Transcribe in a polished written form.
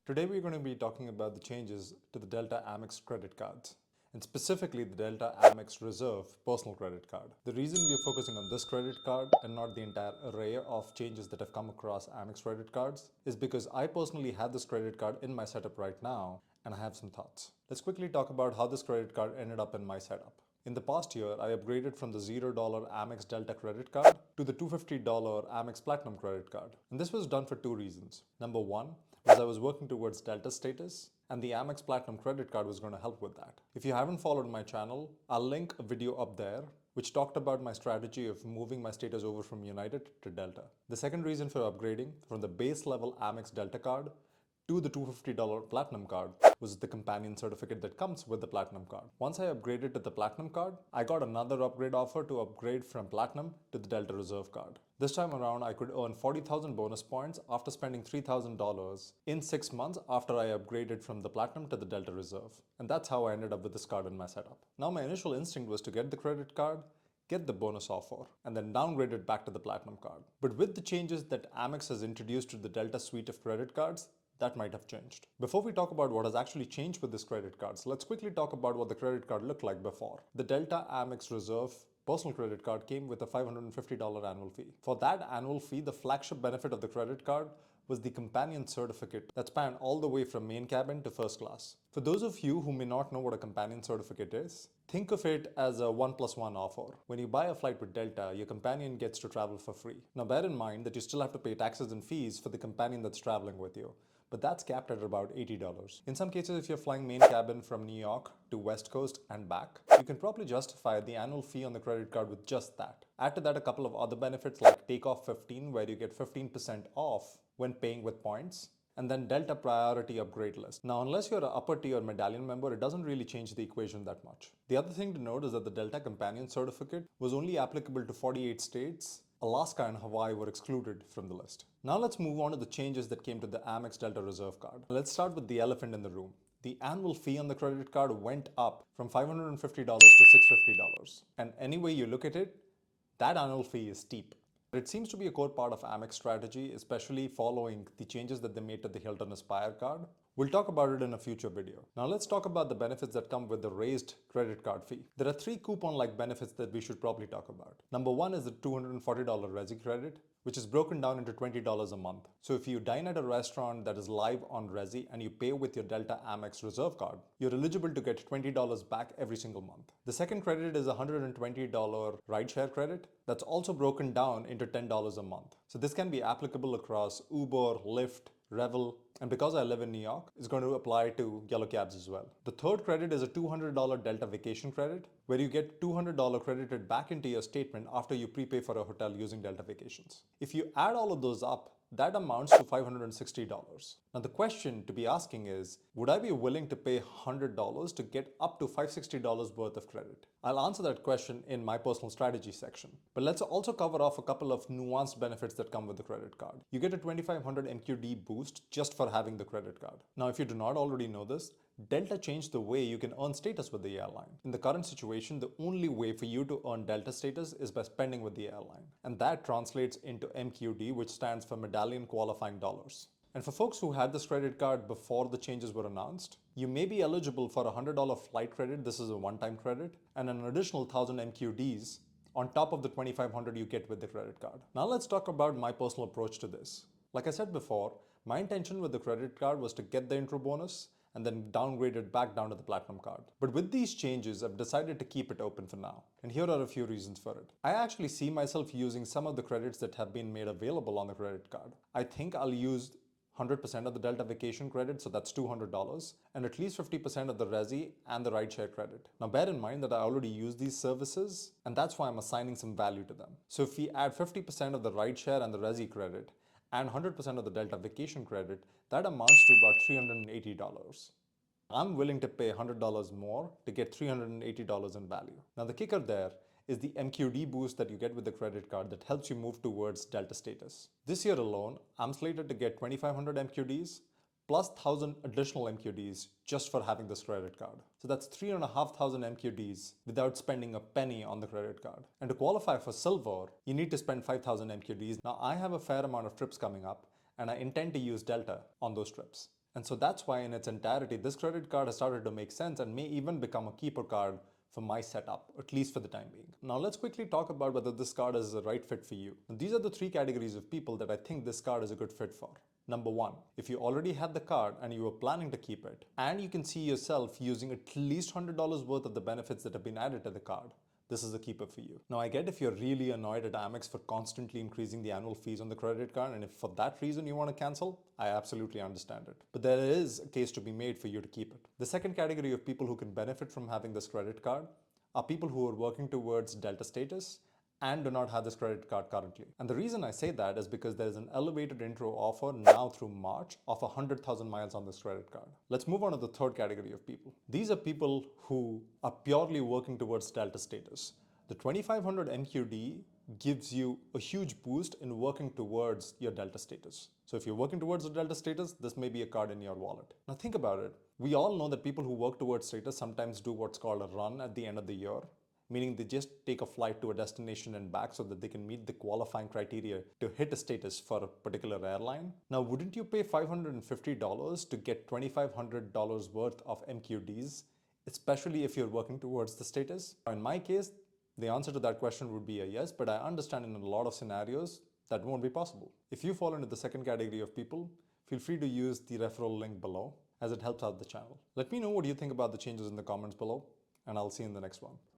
Today we're going to be talking about the changes to the Delta Amex credit cards, and specifically the Delta Amex Reserve personal credit card. The reason we are focusing on this credit card and not the entire array of changes that have come across Amex credit cards is because I personally have this credit card in my setup right now and I have some thoughts. Let's quickly talk about how this credit card ended up in my setup. In the past year, I upgraded from the $0 Amex Delta credit card to the $250 Amex Platinum credit card. And this was done for two reasons. Number one, was I was working towards Delta status, and the Amex Platinum credit card was going to help with that. If you haven't followed my channel, I'll link a video up there which talked about my strategy of moving my status over from United to Delta. The second reason for upgrading from the base level Amex Delta card to the $250 Platinum card was the companion certificate that comes with the Platinum card. Once I upgraded to the Platinum card, I got another upgrade offer to upgrade from Platinum to the Delta Reserve Card. This time around, I could earn 40,000 bonus points after spending $3,000 in 6 months after I upgraded from the Platinum to the Delta Reserve. And that's how I ended up with this card in my setup. Now my initial instinct was to get the credit card, get the bonus offer, and then downgrade it back to the Platinum card. But with the changes that Amex has introduced to the Delta suite of credit cards, that might have changed. Before we talk about what has actually changed with this credit cards, let's quickly talk about what the credit card looked like before. The Delta Amex Reserve personal credit card came with a $550 annual fee. For that annual fee, the flagship benefit of the credit card was the companion certificate that spanned all the way from main cabin to first class. For those of you who may not know what a companion certificate is, think of it as a 1+1 offer. When you buy a flight with Delta, your companion gets to travel for free. Now bear in mind that you still have to pay taxes and fees for the companion that's traveling with you, but that's capped at about $80. In some cases, if you're flying main cabin from New York to West Coast and back, you can probably justify the annual fee on the credit card with just that. Add to that a couple of other benefits like Takeoff 15, where you get 15% off when paying with points, and then Delta Priority Upgrade List. Now, unless you're an upper tier medallion member, it doesn't really change the equation that much. The other thing to note is that the Delta Companion Certificate was only applicable to 48 states. Alaska and Hawaii were excluded from the list. Now let's move on to the changes that came to the Amex Delta Reserve Card. Let's start with the elephant in the room. The annual fee on the credit card went up from $550 to $650. And any way you look at it, that annual fee is steep. It seems to be a core part of Amex strategy, especially following the changes that they made to the Hilton Aspire card. We'll talk about it in a future video. Now let's talk about the benefits that come with the raised credit card fee. There are 3 coupon-like benefits that we should probably talk about. Number 1 is the $240 Resi credit, which is broken down into $20 a month. So if you dine at a restaurant that is live on Resi and you pay with your Delta Amex Reserve Card, you're eligible to get $20 back every single month. The second credit is a $120 rideshare credit that's also broken down into $10 a month. So this can be applicable across Uber, Lyft, Revel, and because I live in New York, it's going to apply to yellow cabs as well. The third credit is a $200 Delta Vacation credit, where you get $200 credited back into your statement after you prepay for a hotel using Delta Vacations. If you add all of those up, that amounts to $560. Now the question to be asking is, would I be willing to pay $100 to get up to $560 worth of credit? I'll answer that question in my personal strategy section. But let's also cover off a couple of nuanced benefits that come with the credit card. You get a 2500 MQD boost just for having the credit card. Now if you do not already know this, Delta changed the way you can earn status with the airline. In the current situation, the only way for you to earn Delta status is by spending with the airline. And that translates into MQD, which stands for Medallion Qualifying Dollars. And for folks who had this credit card before the changes were announced, you may be eligible for a $100 flight credit. This is a one-time credit, and an additional 1,000 MQDs on top of the 2,500 you get with the credit card. Now let's talk about my personal approach to this. Like I said before, my intention with the credit card was to get the intro bonus and then downgrade it back down to the Platinum card. But with these changes, I've decided to keep it open for now. And here are a few reasons for it. I actually see myself using some of the credits that have been made available on the credit card. I think I'll use 100% of the Delta Vacation credit, so that's $200, and at least 50% of the Resi and the rideshare credit. Now bear in mind that I already use these services, and that's why I'm assigning some value to them. So if we add 50% of the rideshare and the Resi credit, and 100% of the Delta Vacation credit, that amounts to about $380. I'm willing to pay $100 more to get $380 in value. Now the kicker there is the MQD boost that you get with the credit card that helps you move towards Delta status. This year alone, I'm slated to get 2,500 MQDs plus 1,000 additional MQDs just for having this credit card. So that's 3,500 MQDs without spending a penny on the credit card. And to qualify for Silver, you need to spend 5,000 MQDs. Now I have a fair amount of trips coming up, and I intend to use Delta on those trips. And so that's why in its entirety, this credit card has started to make sense and may even become a keeper card for my setup, at least for the time being. Now let's quickly talk about whether this card is the right fit for you. And these are the three categories of people that I think this card is a good fit for. Number one, if you already had the card and you were planning to keep it, and you can see yourself using at least $100 worth of the benefits that have been added to the card, this is a keeper for you. Now I get if you're really annoyed at Amex for constantly increasing the annual fees on the credit card, and if for that reason you want to cancel, I absolutely understand it. But there is a case to be made for you to keep it. The second category of people who can benefit from having this credit card are people who are working towards Delta status and do not have this credit card currently. And the reason I say that is because there is an elevated intro offer now through March of 100,000 miles on this credit card. Let's move on to the third category of people. These are people who are purely working towards Delta status. The 2500 MQD gives you a huge boost in working towards your Delta status. So if you're working towards the Delta status, this may be a card in your wallet. Now think about it. We all know that people who work towards status sometimes do what's called a run at the end of the year, meaning they just take a flight to a destination and back so that they can meet the qualifying criteria to hit a status for a particular airline. Now, wouldn't you pay $550 to get $2,500 worth of MQDs, especially if you're working towards the status? In my case, the answer to that question would be a yes, but I understand in a lot of scenarios that won't be possible. If you fall into the second category of people, feel free to use the referral link below as it helps out the channel. Let me know what you think about the changes in the comments below, and I'll see you in the next one.